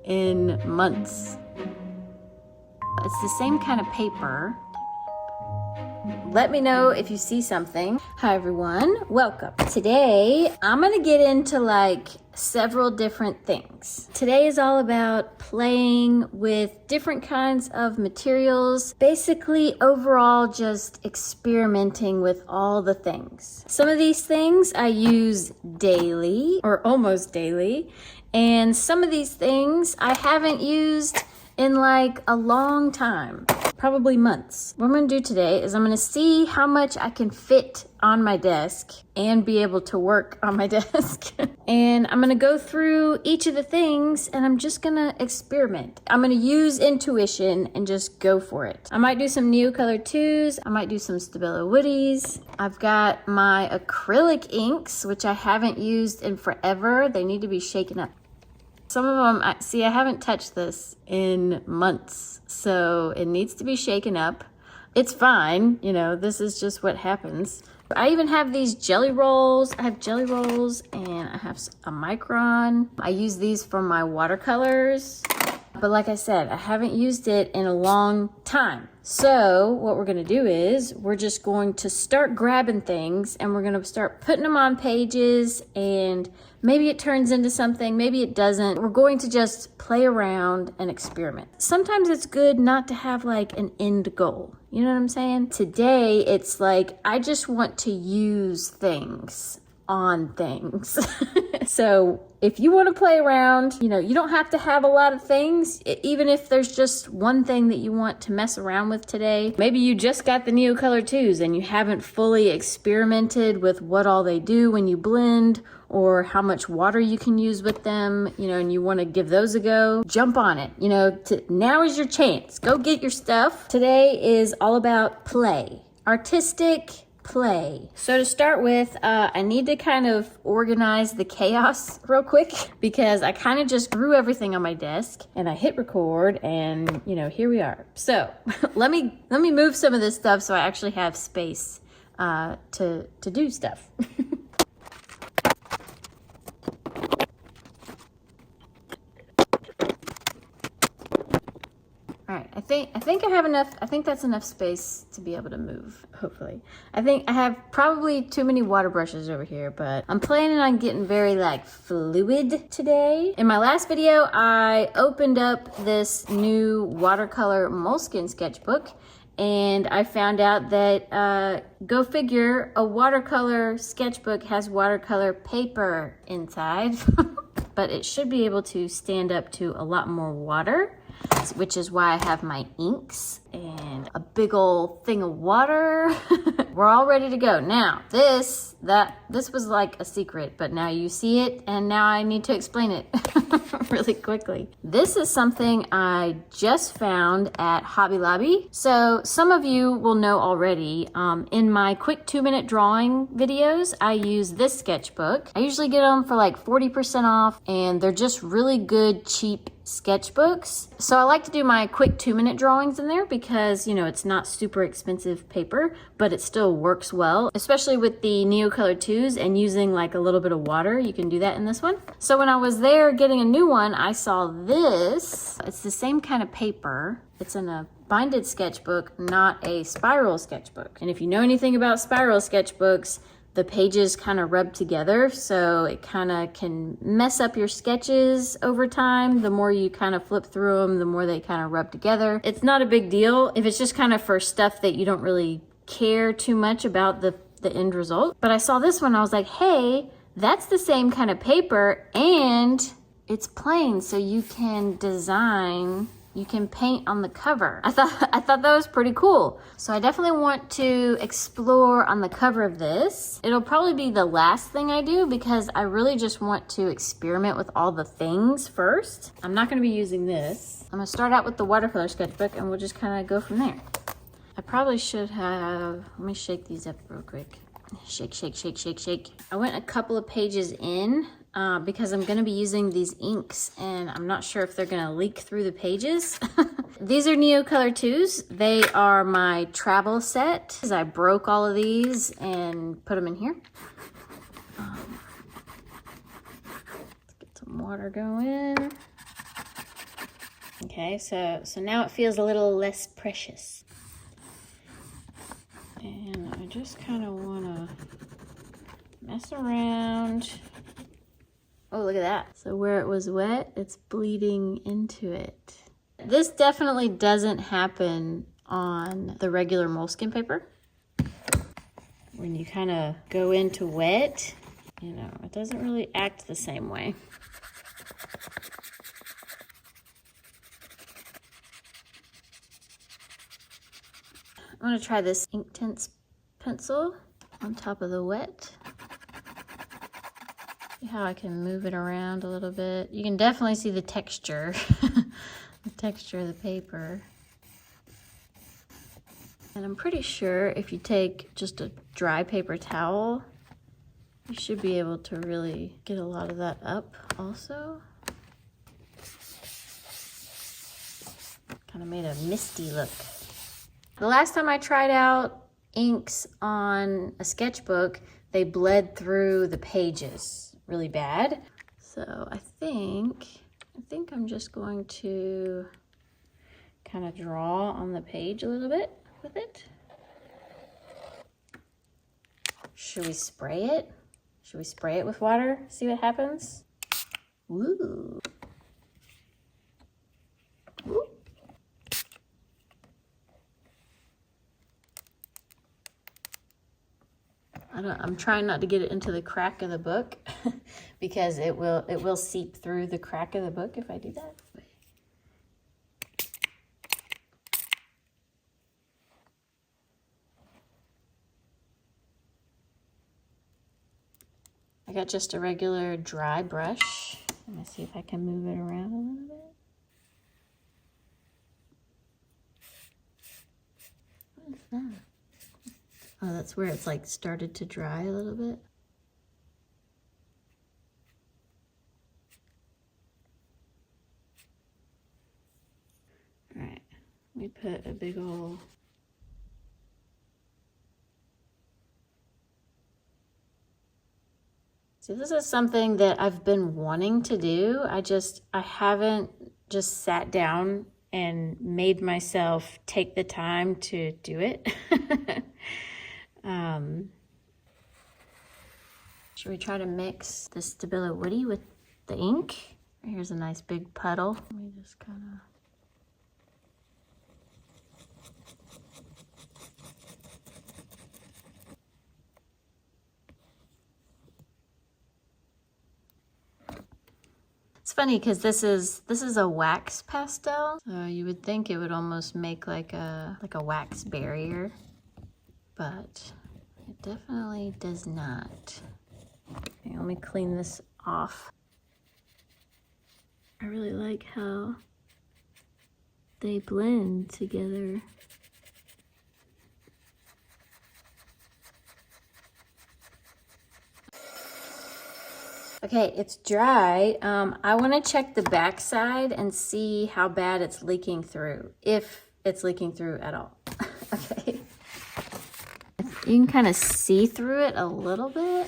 in months. It's the same kind of paper. Let me know if you see something. Hi everyone, welcome. Today, I'm gonna get into like several different things. Today is all about playing with different kinds of materials. Basically, overall, just experimenting with all the things. Some of these things I use daily or almost daily. And some of these things I haven't used in like a long time, probably months. What I'm gonna do today is I'm gonna see how much I can fit on my desk and be able to work on my desk. And I'm gonna go through each of the things and I'm just gonna experiment. I'm gonna use intuition and just go for it. I might do some Neocolor IIs, I might do some Stabilo Woodys. I've got my acrylic inks, which I haven't used in forever. They need to be shaken up. Some of them, I haven't touched this in months, so it needs to be shaken up. It's fine, you know, this is just what happens. I even have these jelly rolls. I have jelly rolls and I have a micron. I use these for my watercolors. But like I said, I haven't used it in a long time. So what we're gonna do is we're just going to start grabbing things and we're gonna start putting them on pages, and maybe it turns into something, maybe it doesn't. We're going to just play around and experiment. Sometimes it's good not to have like an end goal. You know what I'm saying? Today, it's like, I just want to use things on things. So if you want to play around, you know, you don't have to have a lot of things. Even if there's just one thing that you want to mess around with today. Maybe you just got the Neocolor IIs and you haven't fully experimented with what all they do when you blend, or how much water you can use with them, you know, and you want to give those a go. Jump on it, you know, now is your chance. Go get your stuff. Today is all about play, artistic play. So to start with, I need to kind of organize the chaos real quick because I kind of just threw everything on my desk and I hit record and, you know, here we are. So let me move some of this stuff so I actually have space to do stuff. All right, I think I have enough. I think that's enough space to be able to move, hopefully. I think I have probably too many water brushes over here, but I'm planning on getting very like fluid today. In my last video, I opened up this new Watercolor Moleskine sketchbook, and I found out that, go figure, a watercolor sketchbook has watercolor paper inside, but it should be able to stand up to a lot more water, which is why I have my inks and a big old thing of water. We're all ready to go. Now, this was like a secret, but now you see it, and now I need to explain it really quickly. This is something I just found at Hobby Lobby. So some of you will know already, in my quick 2-minute drawing videos, I use this sketchbook. I usually get them for like 40% off, and they're just really good, cheap sketchbooks. So I like to do my quick 2-minute drawings in there because, you know, it's not super expensive paper, but it still works well, especially with the Neocolor IIs and using like a little bit of water. You can do that in this one. So when I was there getting a new one, I saw this. It's the same kind of paper. It's in a binded sketchbook, not a spiral sketchbook. And if you know anything about spiral sketchbooks, the pages kind of rub together, so it kind of can mess up your sketches over time. The more you kind of flip through them, the more they kind of rub together. It's not a big deal if it's just kind of for stuff that you don't really care too much about the end result. But I saw this one, I was like, hey, that's the same kind of paper and it's plain, so you can design, you can paint on the cover. I thought that was pretty cool. So I definitely want to explore on the cover of this. It'll probably be the last thing I do because I really just want to experiment with all the things first. I'm not gonna be using this. I'm gonna start out with the watercolor sketchbook and we'll just kind of go from there. I probably should have, let me shake these up real quick. Shake, shake, shake, shake, shake. I went a couple of pages in because I'm gonna be using these inks and I'm not sure if they're gonna leak through the pages. These are Neocolor IIs. They are my travel set. I broke all of these and put them in here. Let's get some water going. Okay, so now it feels a little less precious. And I just kind of want to mess around. Oh, look at that. So where it was wet, it's bleeding into it. This definitely doesn't happen on the regular Moleskine paper. When you kind of go into wet, you know, it doesn't really act the same way. I'm going to try this Inktense pencil on top of the wet. See how I can move it around a little bit. You can definitely see the texture, the texture of the paper. And I'm pretty sure if you take just a dry paper towel, you should be able to really get a lot of that up also. Kind of made a misty look. The last time I tried out inks on a sketchbook, they bled through the pages really bad. So I think I'm just going to kind of draw on the page a little bit with it. Should we spray it? Should we spray it with water? See what happens? Woo. Woo. I'm trying not to get it into the crack of the book because it will seep through the crack of the book if I do that. I got just a regular dry brush. Let me see if I can move it around a little bit. What is that? Oh, that's where it's like started to dry a little bit. All right, we put a big old So this is something that I've been wanting to do. I haven't just sat down and made myself take the time to do it. Should we try to mix the Stabilo Woody with the ink? Here's a nice big puddle. Let me just kind of... It's funny because this is a wax pastel, so you would think it would almost make like a wax barrier, but it definitely does not. Okay, let me clean this off. I really like how they blend together. Okay, it's dry. I want to check the back side and see how bad it's leaking through, if it's leaking through at all. Okay. You can kind of see through it a little bit,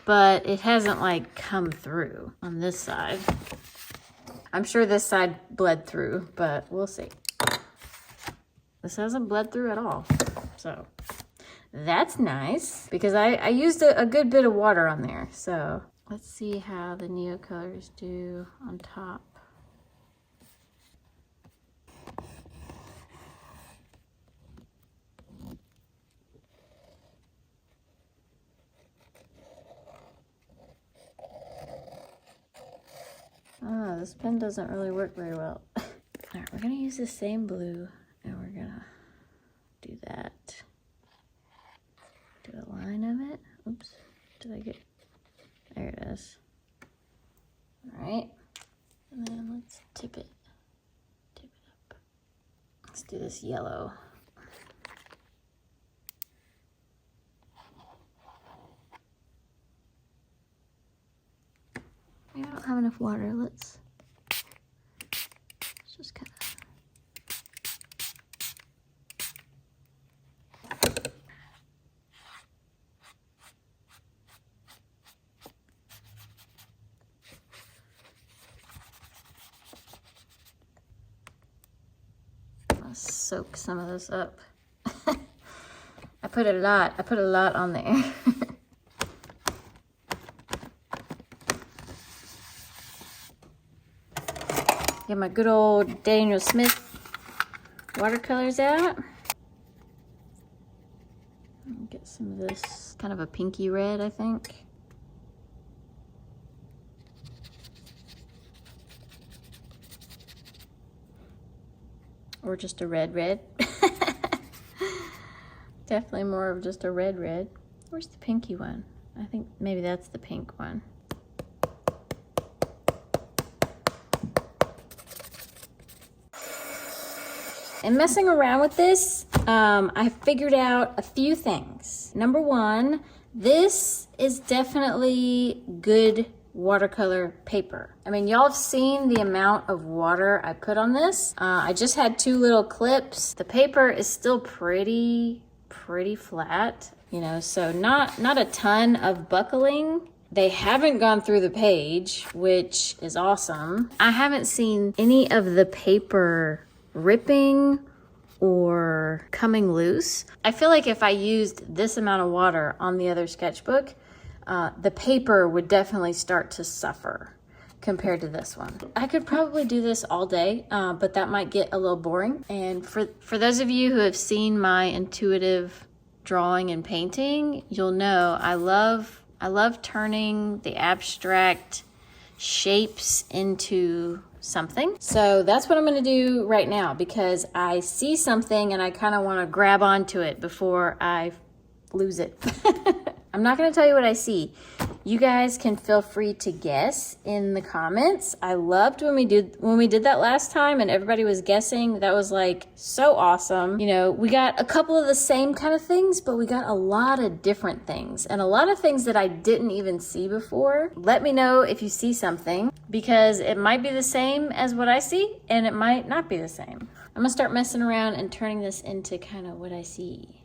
but it hasn't like come through on this side. I'm sure this side bled through, but we'll see. This hasn't bled through at all, so that's nice because I used a good bit of water on there, so. Let's see how the Neocolors do on top. Oh, this pen doesn't really work very well. All right, we're gonna use the same blue and we're gonna do that. Do a line of it. Oops, did I get... There it is. All right, and then let's tip it up. Let's do this yellow. I don't have enough water. Let's just kind of... soak some of this up. I put a lot on there. Get my good old Daniel Smith watercolors out. Get some of this, kind of a pinky red, I think. Or just a red. Definitely more of just a red. Where's the pinky one? I think maybe that's the pink one. And messing around with this, I figured out a few things. Number one, this is definitely good watercolor paper. I mean, y'all have seen the amount of water I put on this. I just had 2 little clips. The paper is still pretty flat, you know, so not a ton of buckling. They haven't gone through the page, which is awesome. I haven't seen any of the paper ripping or coming loose. I feel like if I used this amount of water on the other sketchbook, the paper would definitely start to suffer compared to this one. I could probably do this all day, but that might get a little boring. And for those of you who have seen my intuitive drawing and painting, you'll know I love turning the abstract shapes into something. So that's what I'm gonna do right now, because I see something and I kind of want to grab onto it before I lose it. I'm not gonna tell you what I see. You guys can feel free to guess in the comments. I loved when we did that last time and everybody was guessing. That was like so awesome. You know, we got a couple of the same kind of things, but we got a lot of different things and a lot of things that I didn't even see before. Let me know if you see something, because it might be the same as what I see and it might not be the same. I'm gonna start messing around and turning this into kind of what I see.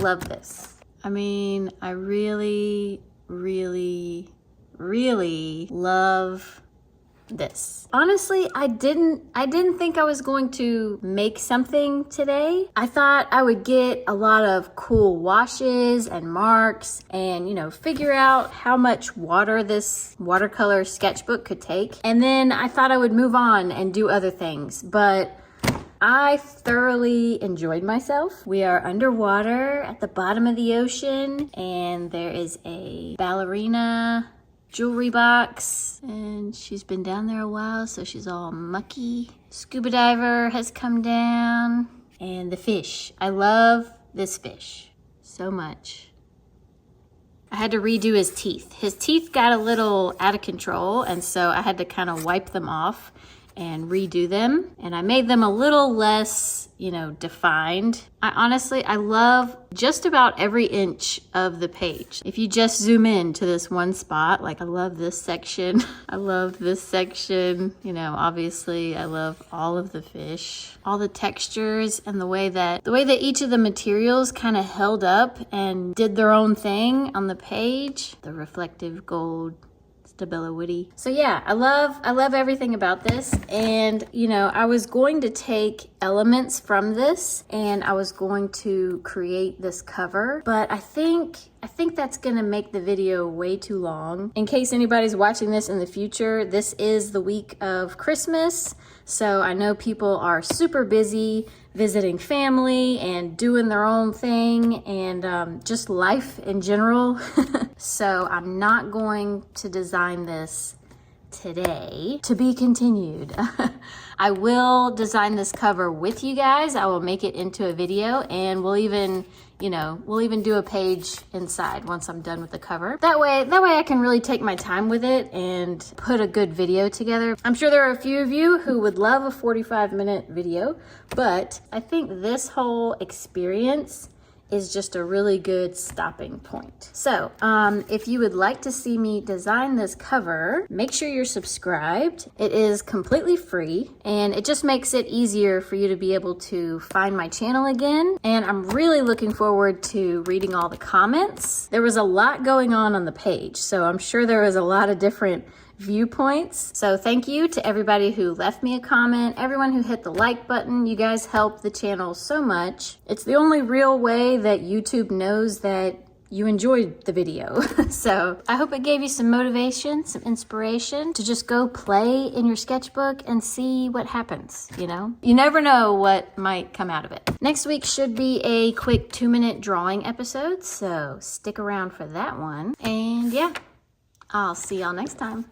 love this. I mean, I really, really, really love this. Honestly, I didn't think I was going to make something today. I thought I would get a lot of cool washes and marks and, you know, figure out how much water this watercolor sketchbook could take. And then I thought I would move on and do other things, but I thoroughly enjoyed myself. We are underwater at the bottom of the ocean, and there is a ballerina jewelry box, and she's been down there a while, so she's all mucky. Scuba diver has come down, and the fish. I love this fish so much. I had to redo his teeth. His teeth got a little out of control, and so I had to kind of wipe them off and redo them, and I made them a little less, you know, defined. I love just about every inch of the page. If you just zoom in to this one spot, like I love this section. I love this section. You know, obviously I love all of the fish, all the textures, and the way that each of the materials kind of held up and did their own thing on the page. The reflective gold Stabilo Woodys. So yeah, I love everything about this. And you know, I was going to take elements from this and I was going to create this cover, but I think that's gonna make the video way too long. In case anybody's watching this in the future, this is the week of Christmas, so I know people are super busy visiting family and doing their own thing, and just life in general. So I'm not going to design this today. To be continued. I will design this cover with you guys. I will make it into a video, and we'll even do a page inside once I'm done with the cover. That way I can really take my time with it and put a good video together. I'm sure there are a few of you who would love a 45-minute video, but I think this whole experience is just a really good stopping point. So if you would like to see me design this cover, make sure you're subscribed. It is completely free, and it just makes it easier for you to be able to find my channel again. And I'm really looking forward to reading all the comments. There was a lot going on the page, so I'm sure there was a lot of different viewpoints. So thank you to everybody who left me a comment, everyone who hit the like button. You guys help the channel so much. It's the only real way that YouTube knows that you enjoyed the video. So I hope it gave you some motivation, some inspiration to just go play in your sketchbook and see what happens, you know? You never know what might come out of it. Next week should be a quick 2-minute drawing episode, so stick around for that one. And yeah, I'll see y'all next time.